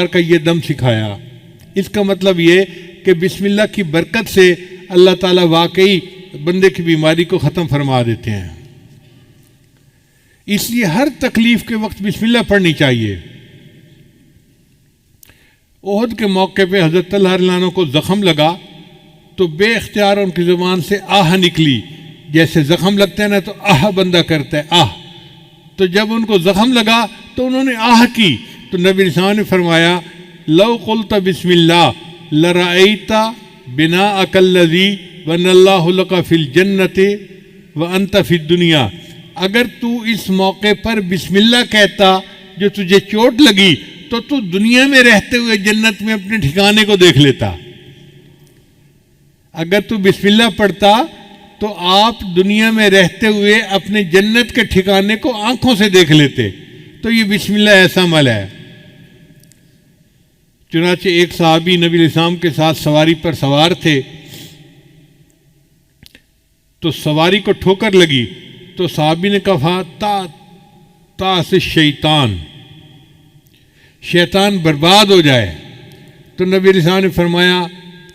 کا یہ دم سکھایا۔ اس کا مطلب یہ کہ بسم اللہ کی برکت سے اللہ تعالیٰ واقعی بندے کی بیماری کو ختم فرما دیتے ہیں۔ اس لیے ہر تکلیف کے وقت بسم اللہ پڑھنی چاہیے۔ احد کے موقع پہ حضرت طلحہ رضی اللہ عنہ کو زخم لگا تو بے اختیار ان کی زبان سے آہ نکلی۔ جیسے زخم لگتا ہے نا تو آہ بندہ کرتا ہے، آہ۔ تو جب ان کو زخم لگا تو انہوں نے آہ کی، تو نبی علیہ السلام نے فرمایا لو قلت بسم اللہ لرأیت بناءک الذی بنى اللہ لک فی الجنۃ وانت فی الدنیا، اگر تو اس موقع پر بسم اللہ کہتا جو تجھے چوٹ لگی تو تو دنیا میں رہتے ہوئے جنت میں اپنے ٹھکانے کو دیکھ لیتا۔ اگر تو بسم اللہ پڑھتا تو آپ دنیا میں رہتے ہوئے اپنے جنت کے ٹھکانے کو آنکھوں سے دیکھ لیتے۔ تو یہ بسم اللہ ایسا عمل ہے۔ چنانچہ ایک صحابی نبی علیہ السلام کے ساتھ سواری پر سوار تھے، تو سواری کو ٹھوکر لگی تو صحابی نے کہا تا سے شیطان برباد ہو جائے۔ تو نبی علیہ السلام نے فرمایا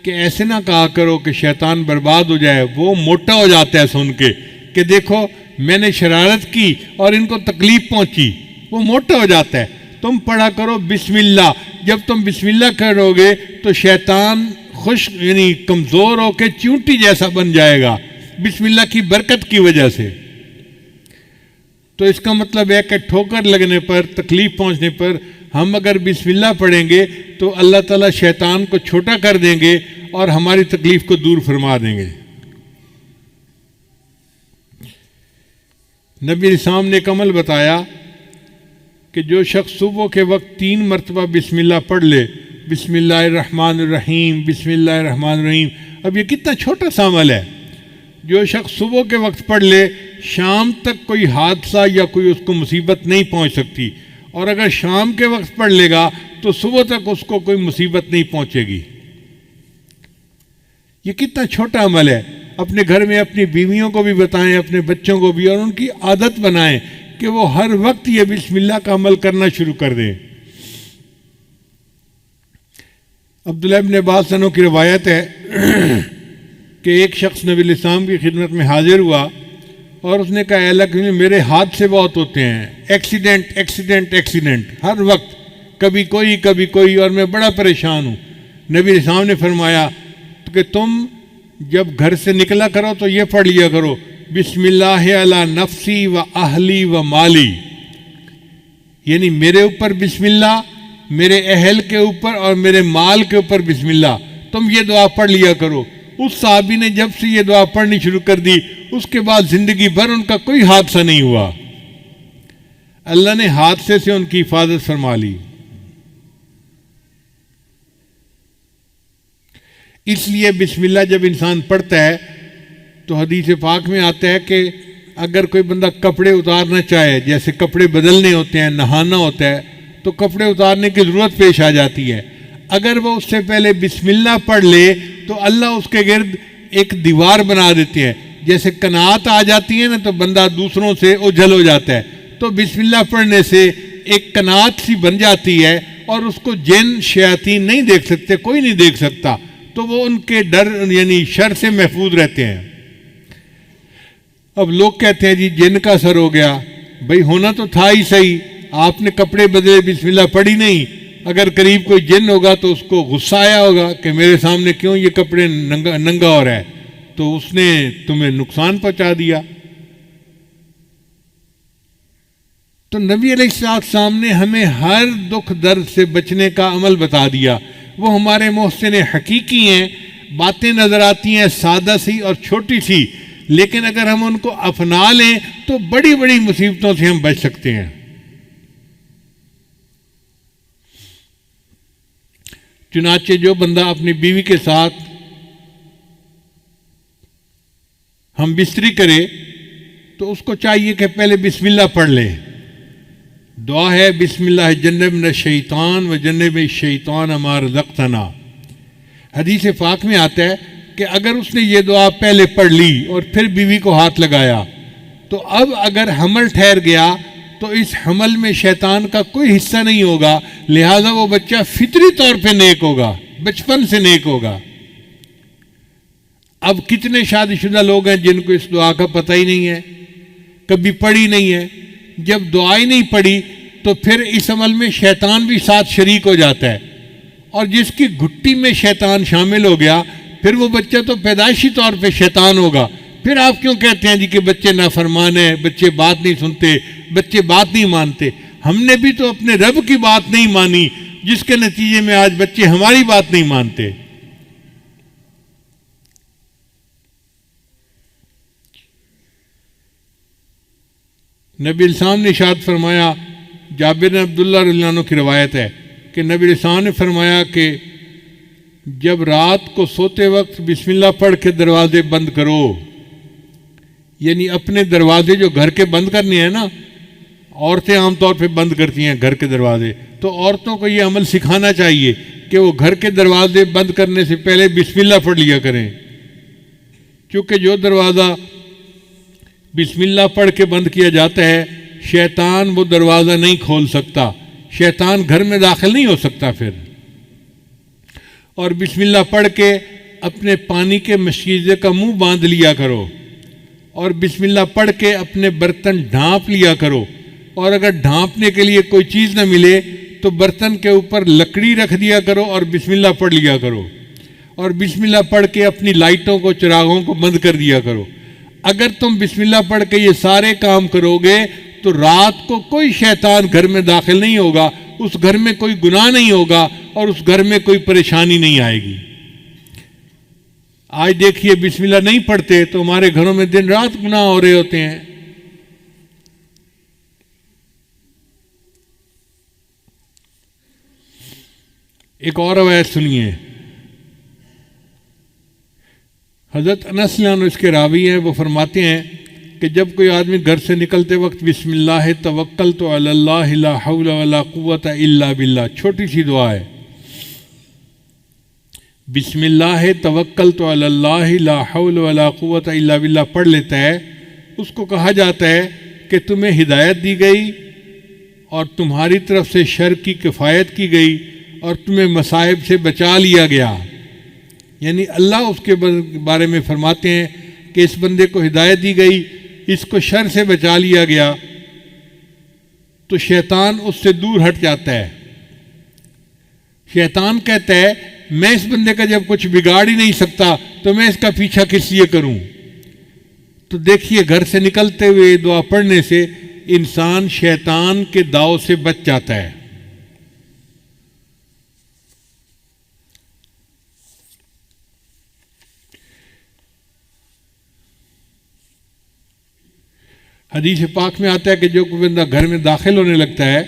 کہ ایسے نہ کہا کرو کہ شیطان برباد ہو جائے، وہ موٹا ہو جاتا ہے سن کے کہ دیکھو میں نے شرارت کی اور ان کو تکلیف پہنچی، وہ موٹا ہو جاتا ہے۔ تم پڑھا کرو بسم اللہ، جب تم بسم اللہ کرو گے تو شیطان یعنی کمزور ہو کے چونٹی جیسا بن جائے گا بسم اللہ کی برکت کی وجہ سے۔ تو اس کا مطلب ہے کہ ٹھوکر لگنے پر، تکلیف پہنچنے پر ہم اگر بسم اللہ پڑھیں گے تو اللہ تعالیٰ شیطان کو چھوٹا کر دیں گے اور ہماری تکلیف کو دور فرما دیں گے۔ نبی علیہ السلام نے ایک عمل بتایا کہ جو شخص صبح کے وقت 3 مرتبہ بسم اللہ پڑھ لے، بسم اللہ الرحمن الرحیم، بسم اللہ الرحمن الرحیم، اب یہ کتنا چھوٹا سا عمل ہے، جو شخص صبح کے وقت پڑھ لے شام تک کوئی حادثہ یا کوئی اس کو مصیبت نہیں پہنچ سکتی، اور اگر شام کے وقت پڑھ لے گا تو صبح تک اس کو کوئی مصیبت نہیں پہنچے گی۔ یہ کتنا چھوٹا عمل ہے۔ اپنے گھر میں اپنی بیویوں کو بھی بتائیں، اپنے بچوں کو بھی، اور ان کی عادت بنائیں کہ وہ ہر وقت یہ بسم اللہ کا عمل کرنا شروع کر دیں۔ عبداللہ ابن عباس عنہ کی روایت ہے کہ ایک شخص نبی علیہ السلام کی خدمت میں حاضر ہوا اور اس نے کہا اے اللہ کے میرے حادثے بہت ہوتے ہیں، ایکسیڈنٹ ہر وقت، کبھی کوئی اور میں بڑا پریشان ہوں۔ نبی علیہ السلام نے فرمایا کہ تم جب گھر سے نکلا کرو تو یہ پڑھ لیا کرو بسم اللہ علی نفسی و اہلی و مالی، یعنی میرے اوپر بسم اللہ، میرے اہل کے اوپر اور میرے مال کے اوپر بسم اللہ، تم یہ دعا پڑھ لیا کرو۔ اس صحابی نے جب سے یہ دعا پڑھنی شروع کر دی اس کے بعد زندگی بھر ان کا کوئی حادثہ نہیں ہوا، اللہ نے حادثے سے ان کی حفاظت فرما لی۔ اس لیے بسم اللہ جب انسان پڑھتا ہے تو حدیث پاک میں آتا ہے کہ اگر کوئی بندہ کپڑے اتارنا چاہے، جیسے کپڑے بدلنے ہوتے ہیں، نہانا ہوتا ہے، تو کپڑے اتارنے کی ضرورت پیش آ جاتی ہے، اگر وہ اس سے پہلے بسم اللہ پڑھ لے تو اللہ اس کے گرد ایک دیوار بنا دیتے ہیں، جیسے قناعت آ جاتی ہے نا تو بندہ دوسروں سے اوجھل ہو جاتا ہے، تو بسم اللہ پڑھنے سے ایک قناعت سی بن جاتی ہے اور اس کو جن شیاطین نہیں دیکھ سکتے، کوئی نہیں دیکھ سکتا، تو وہ ان کے ڈر یعنی شر سے محفوظ رہتے ہیں۔ اب لوگ کہتے ہیں جی جن کا اثر ہو گیا، بھئی ہونا تو تھا ہی صحیح، آپ نے کپڑے بدلے بسم اللہ پڑھی نہیں، اگر قریب کوئی جن ہوگا تو اس کو غصہ آیا ہوگا کہ میرے سامنے کیوں یہ کپڑے ننگا ہو رہا ہے، تو اس نے تمہیں نقصان پہنچا دیا۔ تو نبی علیہ السلام نے ہمیں ہر دکھ درد سے بچنے کا عمل بتا دیا۔ وہ ہمارے محسن حقیقی ہیں، باتیں نظر آتی ہیں سادہ سی اور چھوٹی سی، لیکن اگر ہم ان کو اپنا لیں تو بڑی بڑی مصیبتوں سے ہم بچ سکتے ہیں۔ چنانچہ جو بندہ اپنی بیوی کے ساتھ ہم بستری کرے تو اس کو چاہیے کہ پہلے بسم اللہ پڑھ لے۔ دعا ہے بسم اللہ جنبنا الشیطان و جنب الشیطان ما رزقتنا۔ حدیث پاک میں آتا ہے کہ اگر اس نے یہ دعا پہلے پڑھ لی اور پھر بیوی کو ہاتھ لگایا تو اب اگر حمل ٹھہر گیا تو اس حمل میں شیطان کا کوئی حصہ نہیں ہوگا، لہذا وہ بچہ فطری طور پہ نیک ہوگا، بچپن سے نیک ہوگا۔ اب کتنے شادی شدہ لوگ ہیں جن کو اس دعا کا پتہ ہی نہیں ہے، کبھی پڑھی نہیں ہے۔ جب دعا ہی نہیں پڑھی تو پھر اس عمل میں شیطان بھی ساتھ شریک ہو جاتا ہے، اور جس کی گھٹی میں شیطان شامل ہو گیا پھر وہ بچہ تو پیدائشی طور پہ شیطان ہوگا۔ پھر آپ کیوں کہتے ہیں جی کہ بچے نافرمان ہیں، بچے بات نہیں سنتے، بچے بات نہیں مانتے؟ ہم نے بھی تو اپنے رب کی بات نہیں مانی، جس کے نتیجے میں آج بچے ہماری بات نہیں مانتے۔ نبی السلام نے ارشاد فرمایا، جابر بن عبداللہ رضی اللہ عنہ کی روایت ہے کہ نبی السلام نے فرمایا کہ جب رات کو سوتے وقت بسم اللہ پڑھ کے دروازے بند کرو، یعنی اپنے دروازے جو گھر کے بند کرنے ہیں نا، عورتیں عام طور پہ بند کرتی ہیں گھر کے دروازے، تو عورتوں کو یہ عمل سکھانا چاہیے کہ وہ گھر کے دروازے بند کرنے سے پہلے بسم اللہ پڑھ لیا کریں، کیونکہ جو دروازہ بسم اللہ پڑھ کے بند کیا جاتا ہے شیطان وہ دروازہ نہیں کھول سکتا، شیطان گھر میں داخل نہیں ہو سکتا پھر۔ اور بسم اللہ پڑھ کے اپنے پانی کے مشکیزے کا منہ باندھ لیا کرو، اور بسم اللہ پڑھ کے اپنے برتن ڈھانپ لیا کرو، اور اگر ڈھانپنے کے لیے کوئی چیز نہ ملے تو برتن کے اوپر لکڑی رکھ دیا کرو اور بسم اللہ پڑھ لیا کرو، اور بسم اللہ پڑھ کے اپنی لائٹوں کو، چراغوں کو بند کر دیا کرو۔ اگر تم بسم اللہ پڑھ کے یہ سارے کام کرو گے تو رات کو کوئی شیطان گھر میں داخل نہیں ہوگا، اس گھر میں کوئی گناہ نہیں ہوگا، اور اس گھر میں کوئی پریشانی نہیں آئے گی۔ آج دیکھیے بسم اللہ نہیں پڑھتے تو ہمارے گھروں میں دن رات گناہ ہو رہے ہوتے ہیں۔ ایک اور روایت سنیے، حضرت انس رضی اللہ عنہ اس کے راوی ہیں، وہ فرماتے ہیں کہ جب کوئی آدمی گھر سے نکلتے وقت بسم اللہ توکلت علی اللہ لا حول ولا قوت الا باللہ، چھوٹی سی دعا ہے، بسم اللہ توکلت علی اللہ لا حول ولا قوت الا باللہ پڑھ لیتا ہے، اس کو کہا جاتا ہے کہ تمہیں ہدایت دی گئی اور تمہاری طرف سے شر کی کفایت کی گئی اور تمہیں مصائب سے بچا لیا گیا۔ یعنی اللہ اس کے بارے میں فرماتے ہیں کہ اس بندے کو ہدایت دی گئی، اس کو شر سے بچا لیا گیا، تو شیطان اس سے دور ہٹ جاتا ہے۔ شیطان کہتا ہے میں اس بندے کا جب کچھ بگاڑ ہی نہیں سکتا تو میں اس کا پیچھا کس لیے کروں؟ تو دیکھیے گھر سے نکلتے ہوئے دعا پڑھنے سے انسان شیطان کے داؤ سے بچ جاتا ہے۔ حدیث پاک میں آتا ہے کہ جو کوئی بندہ گھر میں داخل ہونے لگتا ہے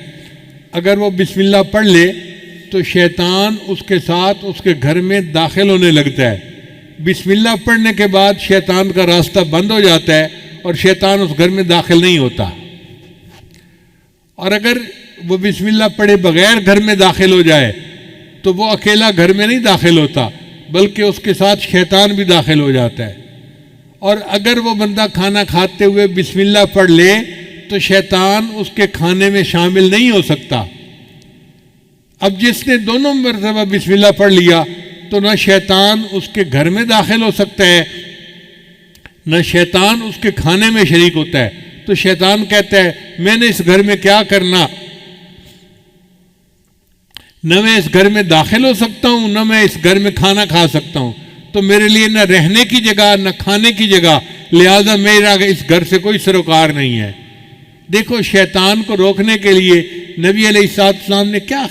اگر وہ بسم اللہ پڑھ لے تو شیطان اس کے ساتھ اس کے گھر میں داخل ہونے لگتا ہے۔ بسم اللہ پڑھنے کے بعد شیطان کا راستہ بند ہو جاتا ہے اور شیطان اس گھر میں داخل نہیں ہوتا۔ اور اگر وہ بسم اللہ پڑھے بغیر گھر میں داخل ہو جائے تو وہ اکیلا گھر میں نہیں داخل ہوتا بلکہ اس کے ساتھ شیطان بھی داخل ہو جاتا ہے۔ اور اگر وہ بندہ کھانا کھاتے ہوئے بسم اللہ پڑھ لے تو شیطان اس کے کھانے میں شامل نہیں ہو سکتا۔ اب جس نے دونوں مرتبہ بسم اللہ پڑھ لیا تو نہ شیطان اس کے گھر میں داخل ہو سکتا ہے نہ شیطان اس کے کھانے میں شریک ہوتا ہے۔ تو شیطان کہتا ہے میں نے اس گھر میں کیا کرنا، نہ میں اس گھر میں داخل ہو سکتا ہوں نہ میں اس گھر میں کھانا کھا سکتا ہوں، تو میرے لیے نہ رہنے کی جگہ نہ کھانے کی جگہ، لہذا میرا اس گھر سے کوئی سروکار نہیں ہے۔ دیکھو شیطان کو روکنے کے لیے نبی علیہ السلام نے کیا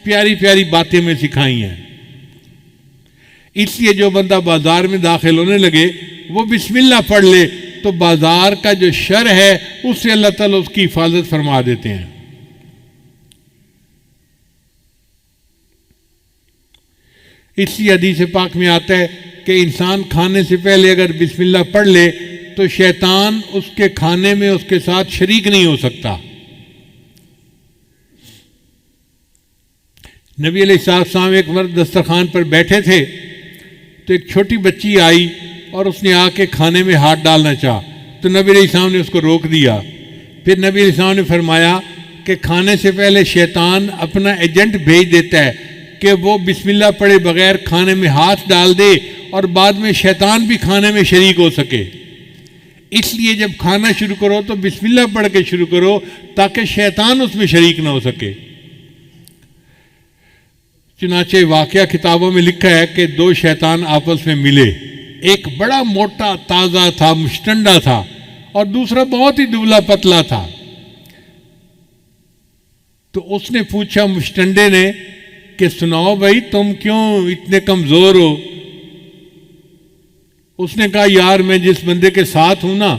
پیاری پیاری باتیں میں سکھائی ہیں۔ اس لیے جو بندہ بازار میں داخل ہونے لگے وہ بسم اللہ پڑھ لے تو بازار کا جو شر ہے اس سے اللہ تعالیٰ اس کی حفاظت فرما دیتے ہیں۔ اس لیے حدیث پاک میں آتا ہے کہ انسان کھانے سے پہلے اگر بسم اللہ پڑھ لے تو شیطان اس کے کھانے میں اس کے ساتھ شریک نہیں ہو سکتا۔ نبی علیہ السلام ایک مرد دسترخوان پر بیٹھے تھے تو ایک چھوٹی بچی آئی اور اس نے آ کے کھانے میں ہاتھ ڈالنا چاہا تو نبی علیہ السلام نے اس کو روک دیا پھر نبی علیہ السلام نے فرمایا کہ کھانے سے پہلے شیطان اپنا ایجنٹ بھیج دیتا ہے کہ وہ بسم اللہ پڑھے بغیر کھانے میں ہاتھ ڈال دے اور بعد میں شیطان بھی کھانے میں شریک ہو سکے. اس لیے جب کھانا شروع کرو تو بسم اللہ پڑھ کے شروع کرو تاکہ شیطان اس میں شریک نہ ہو سکے. چنانچہ واقعہ کتابوں میں لکھا ہے کہ دو شیطان آپس میں ملے. ایک بڑا موٹا تازہ تھا، مشٹنڈا تھا، اور دوسرا بہت ہی دبلا پتلا تھا. تو اس نے پوچھا مشٹنڈے نے کہ سناؤ بھائی تم کیوں اتنے کمزور ہو؟ اس نے کہا یار میں جس بندے کے ساتھ ہوں نا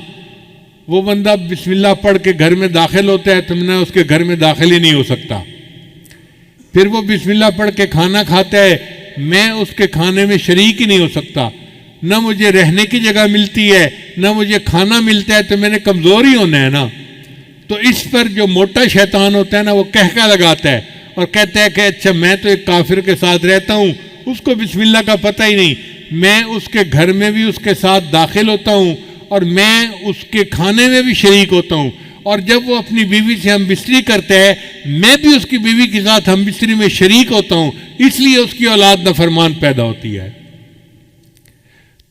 وہ بندہ بسم اللہ پڑھ کے گھر میں داخل ہوتا ہے تو میں اس کے گھر میں داخل ہی نہیں ہو سکتا. پھر وہ بسم اللہ پڑھ کے کھانا کھاتا ہے، میں اس کے کھانے میں شریک ہی نہیں ہو سکتا. نہ مجھے رہنے کی جگہ ملتی ہے نہ مجھے کھانا ملتا ہے، تو میں نے کمزور ہی ہونا ہے نا. تو اس پر جو موٹا شیطان ہوتا ہے نا وہ کہکا لگاتا ہے اور کہتا ہے کہ اچھا میں تو ایک کافر کے ساتھ رہتا ہوں، اس کو بسم اللہ کا پتہ ہی نہیں، میں اس کے گھر میں بھی اس کے ساتھ داخل ہوتا ہوں اور میں اس کے کھانے میں بھی شریک ہوتا ہوں، اور جب وہ اپنی بیوی سے ہم بستری کرتا ہے میں بھی اس کی بیوی کے ساتھ ہم بستری میں شریک ہوتا ہوں، اس لیے اس کی اولاد نافرمان پیدا ہوتی ہے.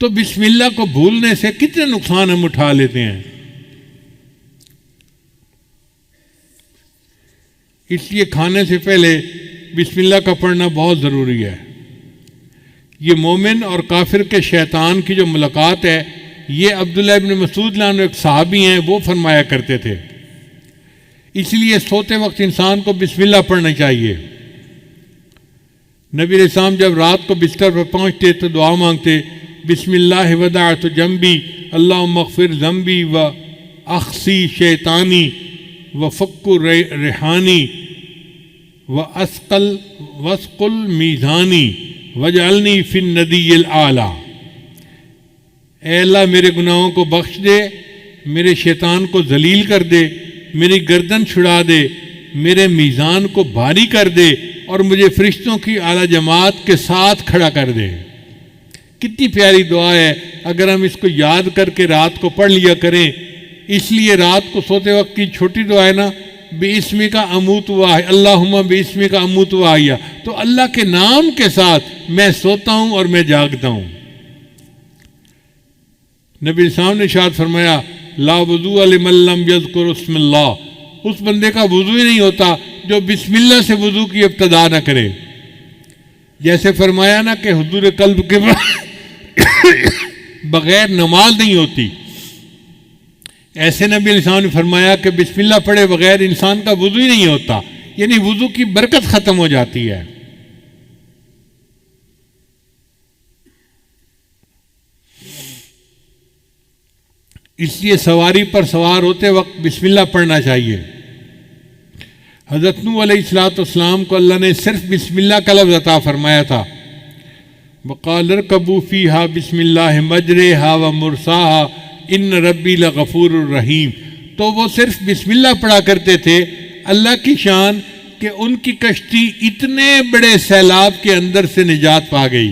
تو بسم اللہ کو بھولنے سے کتنے نقصان ہم اٹھا لیتے ہیں. اس لیے کھانے سے پہلے بسم اللہ کا پڑھنا بہت ضروری ہے. یہ مومن اور کافر کے شیطان کی جو ملاقات ہے، یہ عبداللہ ابن مسعود رضی اللہ عنہ ایک صحابی ہیں، وہ فرمایا کرتے تھے. اس لیے سوتے وقت انسان کو بسم اللہ پڑھنا چاہیے. نبی علیہ السلام جب رات کو بستر پر پہنچتے تو دعا مانگتے، بسم اللہ وضعت جنبی اللہم اغفر ذنبی و اخسی شیطانی و فک ریحانی و اسقل میزانی وجعلنی فی الندی الاعلی. اے اللہ میرے گناہوں کو بخش دے، میرے شیطان کو ذلیل کر دے، میری گردن چھڑا دے، میرے میزان کو بھاری کر دے اور مجھے فرشتوں کی اعلیٰ جماعت کے ساتھ کھڑا کر دے. کتنی پیاری دعا ہے، اگر ہم اس کو یاد کر کے رات کو پڑھ لیا کریں. اس لیے رات کو سوتے وقت کی چھوٹی دعا ہے نا، بِاسْمِ کا اموت ہوا ہے، اللہم بِاسْمِ کا اموت ہوا ہے، تو اللہ کے نام کے ساتھ میں سوتا ہوں اور میں جاگتا ہوں. نبی صاحب نے ارشاد فرمایا لا وضوء لمن لم یذکر اسم اللہ، اس بندے کا وضو ہی نہیں ہوتا جو بسم اللہ سے وضو کی ابتدا نہ کرے. جیسے فرمایا نا کہ حضور قلب کے بغیر نماز نہیں ہوتی، ایسے نبی علیہ السلام نے فرمایا کہ بسم اللہ پڑھے بغیر انسان کا وضو ہی نہیں ہوتا، یعنی وضو کی برکت ختم ہو جاتی ہے. اس لیے سواری پر سوار ہوتے وقت بسم اللہ پڑھنا چاہیے. حضرت نوح علیہ السلام کو اللہ نے صرف بسم اللہ کا لفظ عطا فرمایا تھا. وقال ارکبوا فیہا بسم اللہ مجریہا ومرساہا ان ربی لغفور الرحیم. تو وہ صرف بسم اللہ پڑھا کرتے تھے. اللہ کی شان کہ ان کی کشتی اتنے بڑے سیلاب کے اندر سے نجات پا گئی.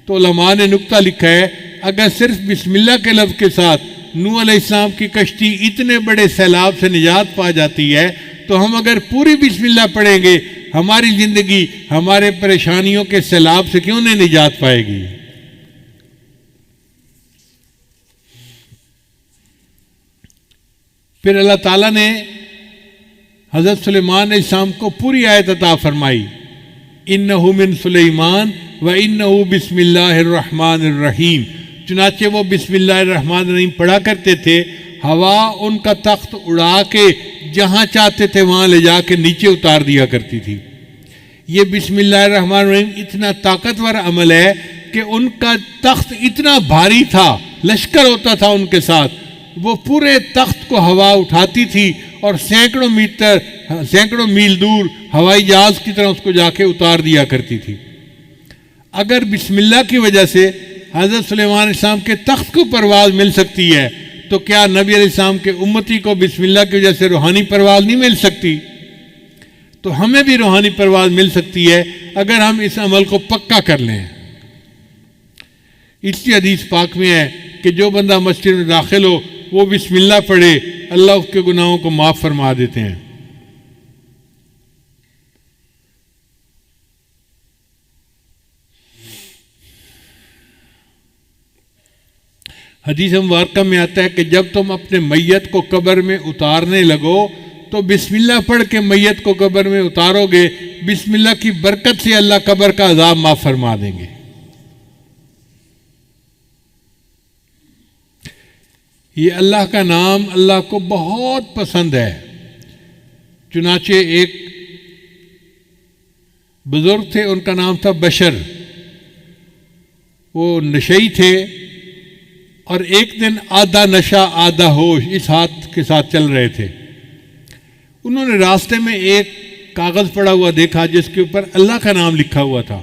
تو علماء نے نکتہ لکھا ہے اگر صرف بسم اللہ کے لفظ کے ساتھ نوح علیہ السلام کی کشتی اتنے بڑے سیلاب سے نجات پا جاتی ہے تو ہم اگر پوری بسم اللہ پڑھیں گے ہماری زندگی ہمارے پریشانیوں کے سیلاب سے کیوں نہیں نجات پائے گی. پھر اللہ تعالیٰ نے حضرت سلیمان علیہ السلام کو پوری آیت عطا فرمائی انہ من سلیمان و انہ بسم اللہ الرحمن الرحیم. چنانچہ وہ بسم اللہ الرحمن الرحیم پڑھا کرتے تھے. ہوا ان کا تخت اڑا کے جہاں چاہتے تھے وہاں لے جا کے نیچے اتار دیا کرتی تھی. یہ بسم اللہ الرحمن الرحیم اتنا طاقتور عمل ہے کہ ان کا تخت اتنا بھاری تھا، لشکر ہوتا تھا ان کے ساتھ، وہ پورے تخت کو ہوا اٹھاتی تھی اور سینکڑوں میل دور ہوائی جہاز کی طرح اس کو جا کے اتار دیا کرتی تھی. اگر بسم اللہ کی وجہ سے حضرت سلیمان علیہ السلام کے تخت کو پرواز مل سکتی ہے تو کیا نبی علیہ السلام کے امتی کو بسم اللہ کی وجہ سے روحانی پرواز نہیں مل سکتی؟ تو ہمیں بھی روحانی پرواز مل سکتی ہے اگر ہم اس عمل کو پکا کر لیں. اس لیے حدیث پاک میں ہے کہ جو بندہ مسجد میں داخل ہو وہ بسم اللہ پڑھے، اللہ اس کے گناہوں کو معاف فرما دیتے ہیں۔ حدیث مبارکہ میں آتا ہے کہ جب تم اپنے میت کو قبر میں اتارنے لگو تو بسم اللہ پڑھ کے میت کو قبر میں اتارو گے، بسم اللہ کی برکت سے اللہ قبر کا عذاب معاف فرما دیں گے۔ یہ اللہ کا نام اللہ کو بہت پسند ہے۔ چنانچہ ایک بزرگ تھے، ان کا نام تھا بشر، وہ نشئی تھے، اور ایک دن آدھا نشہ آدھا ہوش اس ہاتھ کے ساتھ چل رہے تھے۔ انہوں نے راستے میں ایک کاغذ پڑا ہوا دیکھا جس کے اوپر اللہ کا نام لکھا ہوا تھا،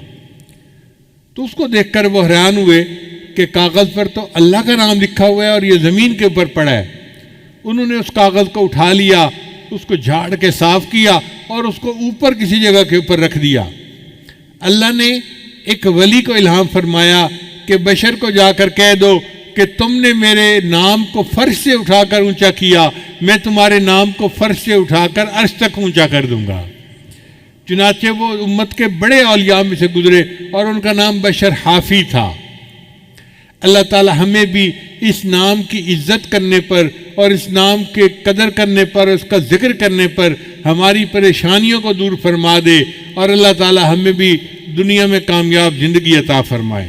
تو اس کو دیکھ کر وہ حیران ہوئے کہ کاغذ پر تو اللہ کا نام لکھا ہوا ہے اور یہ زمین کے اوپر پڑا ہے۔ انہوں نے اس کاغذ کو اٹھا لیا، اس کو جھاڑ کے صاف کیا اور اس کو اوپر کسی جگہ کے اوپر رکھ دیا۔ اللہ نے ایک ولی کو الہام فرمایا کہ بشر کو جا کر کہہ دو کہ تم نے میرے نام کو فرش سے اٹھا کر اونچا کیا، میں تمہارے نام کو فرش سے اٹھا کر عرش تک اونچا کر دوں گا۔ چنانچہ وہ امت کے بڑے اولیاء میں سے گزرے اور ان کا نام بشر حافی تھا۔ اللہ تعالی ہمیں بھی اس نام کی عزت کرنے پر اور اس نام کے قدر کرنے پر، اس کا ذکر کرنے پر ہماری پریشانیوں کو دور فرما دے، اور اللہ تعالی ہمیں بھی دنیا میں کامیاب زندگی عطا فرمائے۔